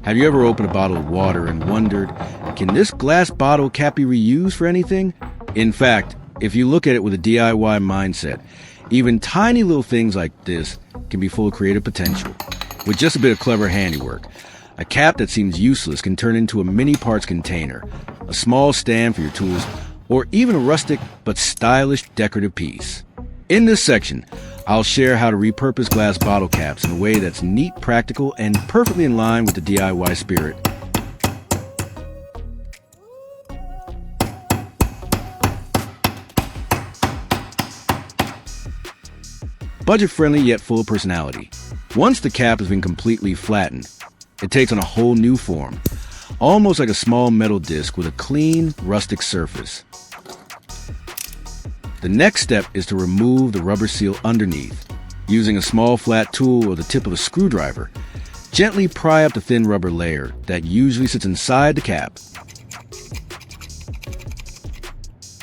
Have you ever opened a bottle of water and wondered, can this glass bottle cap be reused for anything? In fact, if you look at it with a DIY mindset, even tiny little things like this can be full of creative potential. With just a bit of clever handiwork, a cap that seems useless can turn into a mini parts container, a small stand for your tools, or even a rustic but stylish decorative piece. In this section, I'll share how to repurpose glass bottle caps in a way that's neat, practical, and perfectly in line with the DIY spirit. Budget-friendly yet full of personality. Once the cap has been completely flattened, it takes on a whole new form, almost like a small metal disc with a clean, rustic surface. The next step is to remove the rubber seal underneath. Using a small flat tool or the tip of a screwdriver, gently pry up the thin rubber layer that usually sits inside the cap.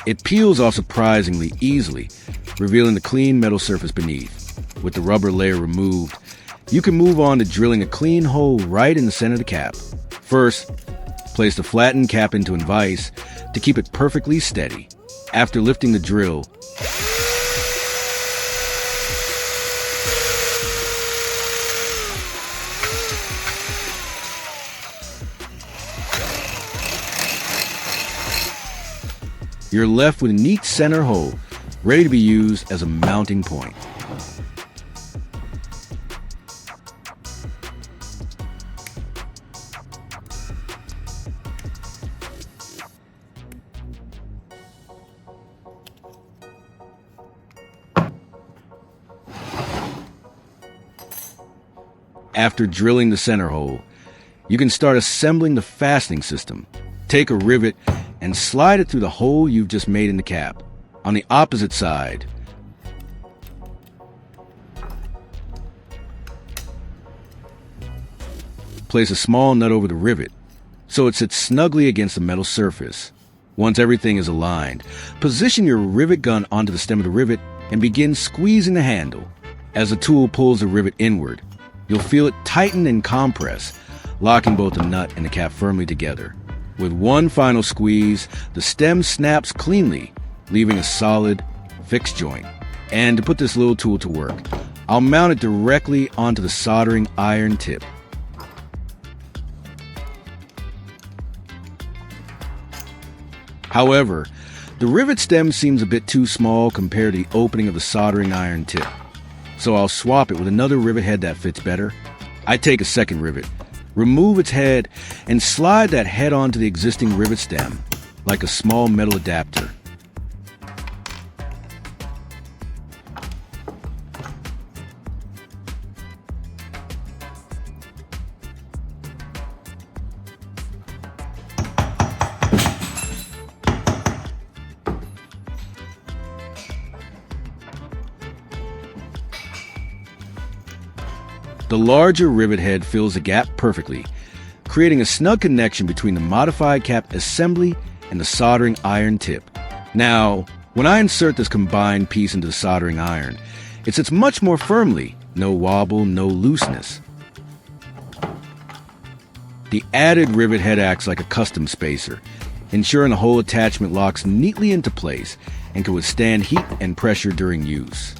It peels off surprisingly easily, revealing the clean metal surface beneath. With the rubber layer removed, you can move on to drilling a clean hole right in the center of the cap. First, place the flattened cap into a vise to keep it perfectly steady. After lifting the drill, you're left with a neat center hole, ready to be used as a mounting point. After drilling the center hole, you can start assembling the fastening system. Take a rivet and slide it through the hole you've just made in the cap. On the opposite side, place a small nut over the rivet so it sits snugly against the metal surface. Once everything is aligned, position your rivet gun onto the stem of the rivet and begin squeezing the handle. As the tool pulls the rivet inward, you'll feel it tighten and compress, locking both the nut and the cap firmly together. With one final squeeze, the stem snaps cleanly, leaving a solid, fixed joint. And to put this little tool to work, I'll mount it directly onto the soldering iron tip. However, the rivet stem seems a bit too small compared to the opening of the soldering iron tip, so I'll swap it with another rivet head that fits better. I take a second rivet, remove its head, and slide that head onto the existing rivet stem, like a small metal adapter. The larger rivet head fills the gap perfectly, creating a snug connection between the modified cap assembly and the soldering iron tip. Now, when I insert this combined piece into the soldering iron, it sits much more firmly, no wobble, no looseness. The added rivet head acts like a custom spacer, ensuring the whole attachment locks neatly into place and can withstand heat and pressure during use.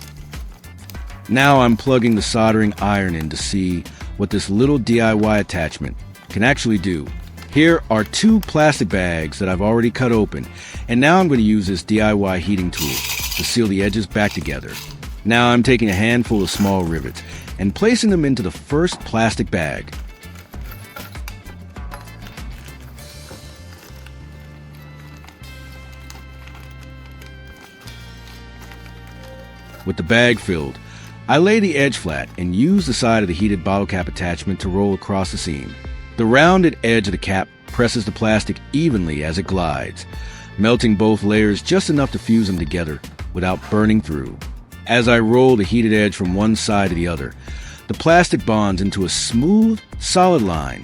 Now I'm plugging the soldering iron in to see what this little DIY attachment can actually do. Here are two plastic bags that I've already cut open, and now I'm going to use this DIY heating tool to seal the edges back together. Now I'm taking a handful of small rivets and placing them into the first plastic bag. With the bag filled, I lay the edge flat and use the side of the heated bottle cap attachment to roll across the seam. The rounded edge of the cap presses the plastic evenly as it glides, melting both layers just enough to fuse them together without burning through. As I roll the heated edge from one side to the other, the plastic bonds into a smooth, solid line,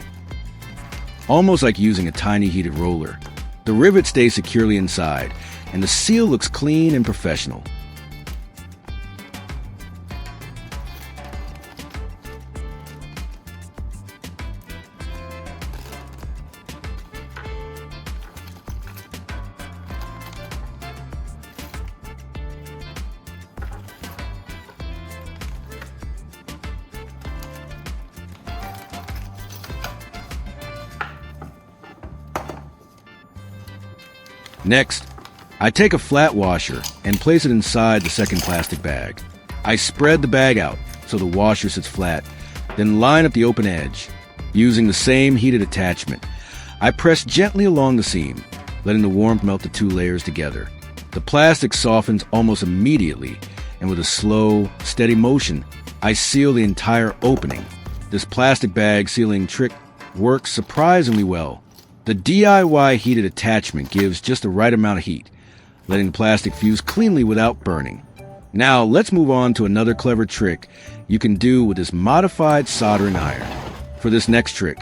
almost like using a tiny heated roller. The rivet stays securely inside, and the seal looks clean and professional. Next, I take a flat washer and place it inside the second plastic bag. I spread the bag out so the washer sits flat, then line up the open edge. Using the same heated attachment, I press gently along the seam, letting the warmth melt the two layers together. The plastic softens almost immediately, and with a slow, steady motion, I seal the entire opening. This plastic bag sealing trick works surprisingly well. The DIY heated attachment gives just the right amount of heat, letting the plastic fuse cleanly without burning. Now let's move on to another clever trick you can do with this modified soldering iron. For this next trick,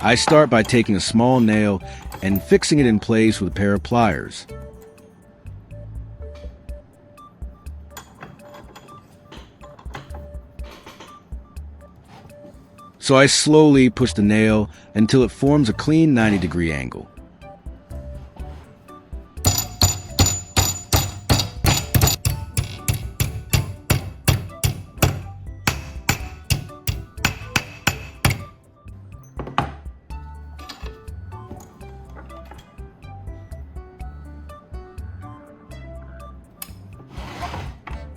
I start by taking a small nail and fixing it in place with a pair of pliers. So I slowly push the nail until it forms a clean 90-degree angle.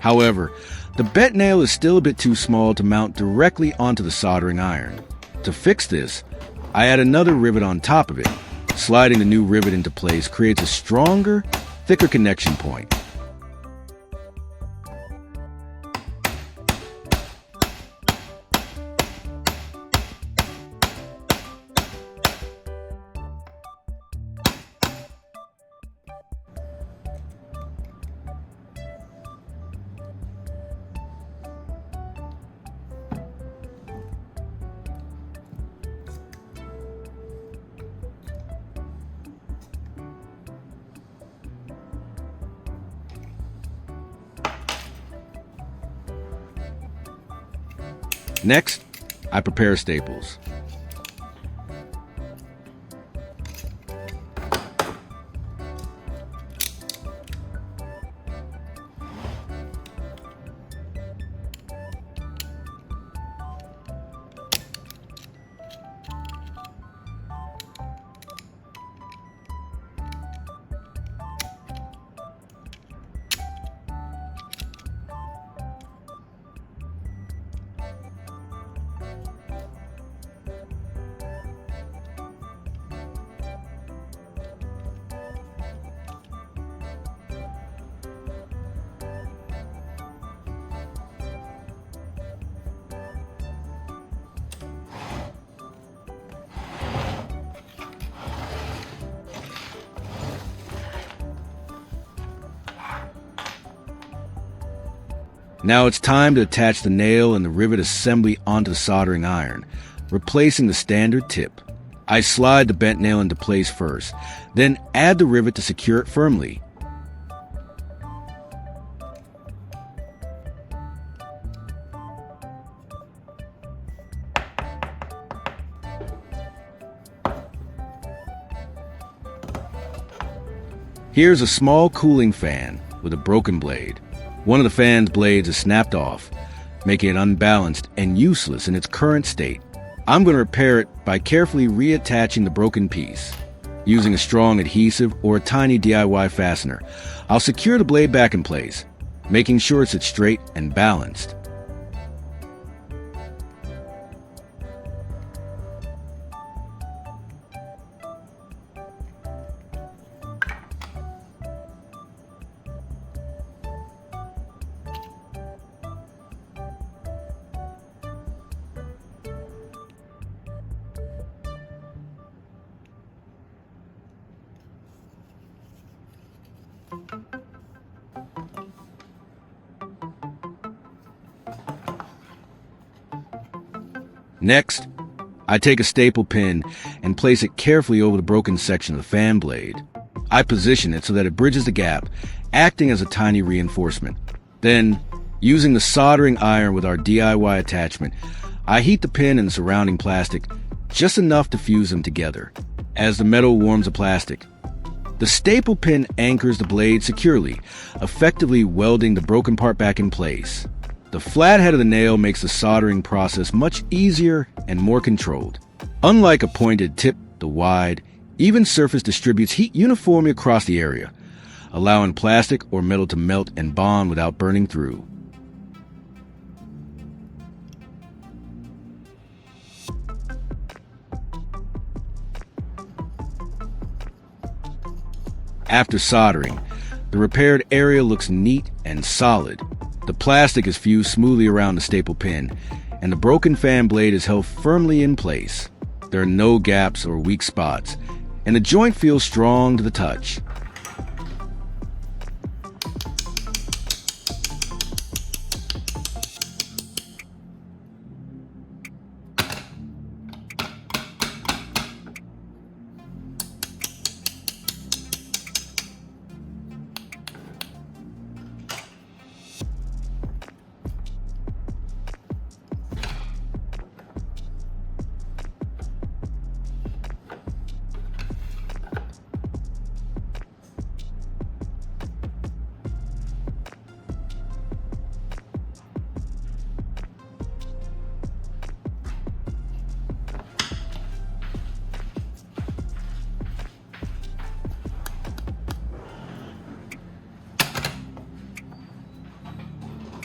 However, the bent nail is still a bit too small to mount directly onto the soldering iron. To fix this, I add another rivet on top of it. Sliding the new rivet into place creates a stronger, thicker connection point. Next, I prepare staples. Now it's time to attach the nail and the rivet assembly onto the soldering iron, replacing the standard tip. I slide the bent nail into place first, then add the rivet to secure it firmly. Here's a small cooling fan with a broken blade. One of the fan's blades is snapped off, making it unbalanced and useless in its current state. I'm going to repair it by carefully reattaching the broken piece. Using a strong adhesive or a tiny DIY fastener, I'll secure the blade back in place, making sure it's straight and balanced. Next, I take a staple pin and place it carefully over the broken section of the fan blade. I position it so that it bridges the gap, acting as a tiny reinforcement. Then, using the soldering iron with our DIY attachment, I heat the pin and the surrounding plastic just enough to fuse them together. As the metal warms the plastic, the staple pin anchors the blade securely, effectively welding the broken part back in place. The flat head of the nail makes the soldering process much easier and more controlled. Unlike a pointed tip, the wide, Even surface distributes heat uniformly across the area, allowing plastic or metal to melt and bond without burning through. After soldering, the repaired area looks neat and solid. The plastic is fused smoothly around the staple pin, and the broken fan blade is held firmly in place. There are no gaps or weak spots, and the joint feels strong to the touch.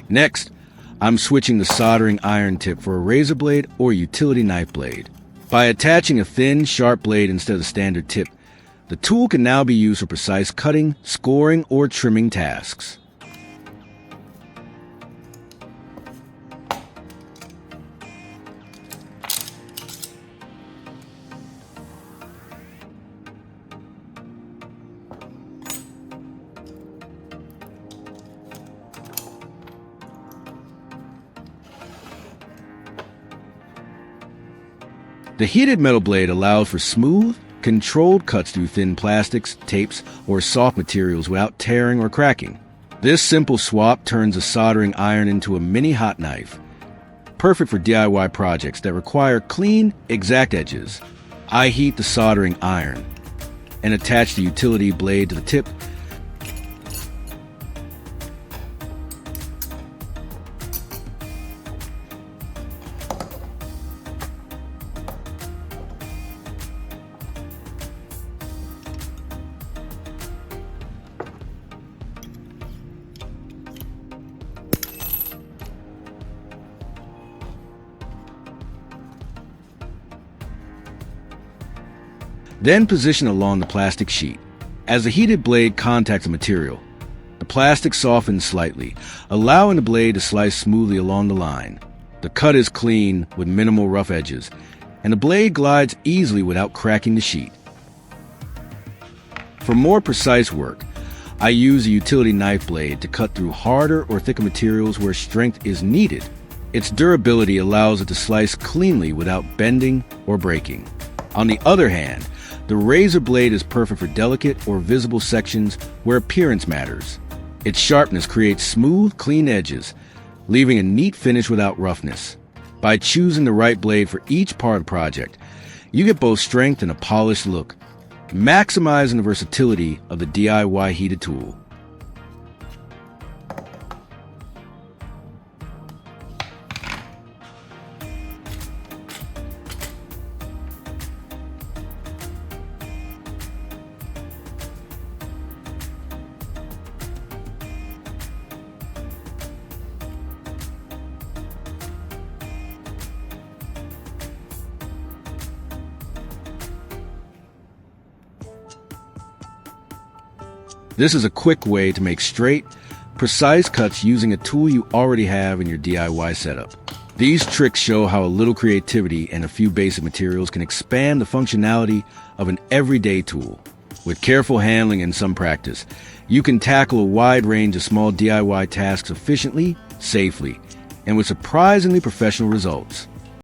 Next, I'm switching the soldering iron tip for a razor blade or utility knife blade. By attaching a thin, sharp blade instead of the standard tip, the tool can now be used for precise cutting, scoring, or trimming tasks. The heated metal blade allows for smooth, controlled cuts through thin plastics, tapes, or soft materials without tearing or cracking. This simple swap turns a soldering iron into a mini hot knife, perfect for DIY projects that require clean, exact edges. I heat the soldering iron and attach the utility blade to the tip. Then position along the plastic sheet. As the heated blade contacts the material, the plastic softens slightly, allowing the blade to slice smoothly along the line. The cut is clean with minimal rough edges, and the blade glides easily without cracking the sheet. For more precise work, I use a utility knife blade to cut through harder or thicker materials where strength is needed. Its durability allows it to slice cleanly without bending or breaking. On the other hand, the razor blade is perfect for delicate or visible sections where appearance matters. Its sharpness creates smooth, clean edges, leaving a neat finish without roughness. By choosing the right blade for each part of the project, you get both strength and a polished look, maximizing the versatility of the DIY heated tool. This is a quick way to make straight, precise cuts using a tool you already have in your DIY setup. These tricks show how a little creativity and a few basic materials can expand the functionality of an everyday tool. With careful handling and some practice, you can tackle a wide range of small DIY tasks efficiently, safely, and with surprisingly professional results.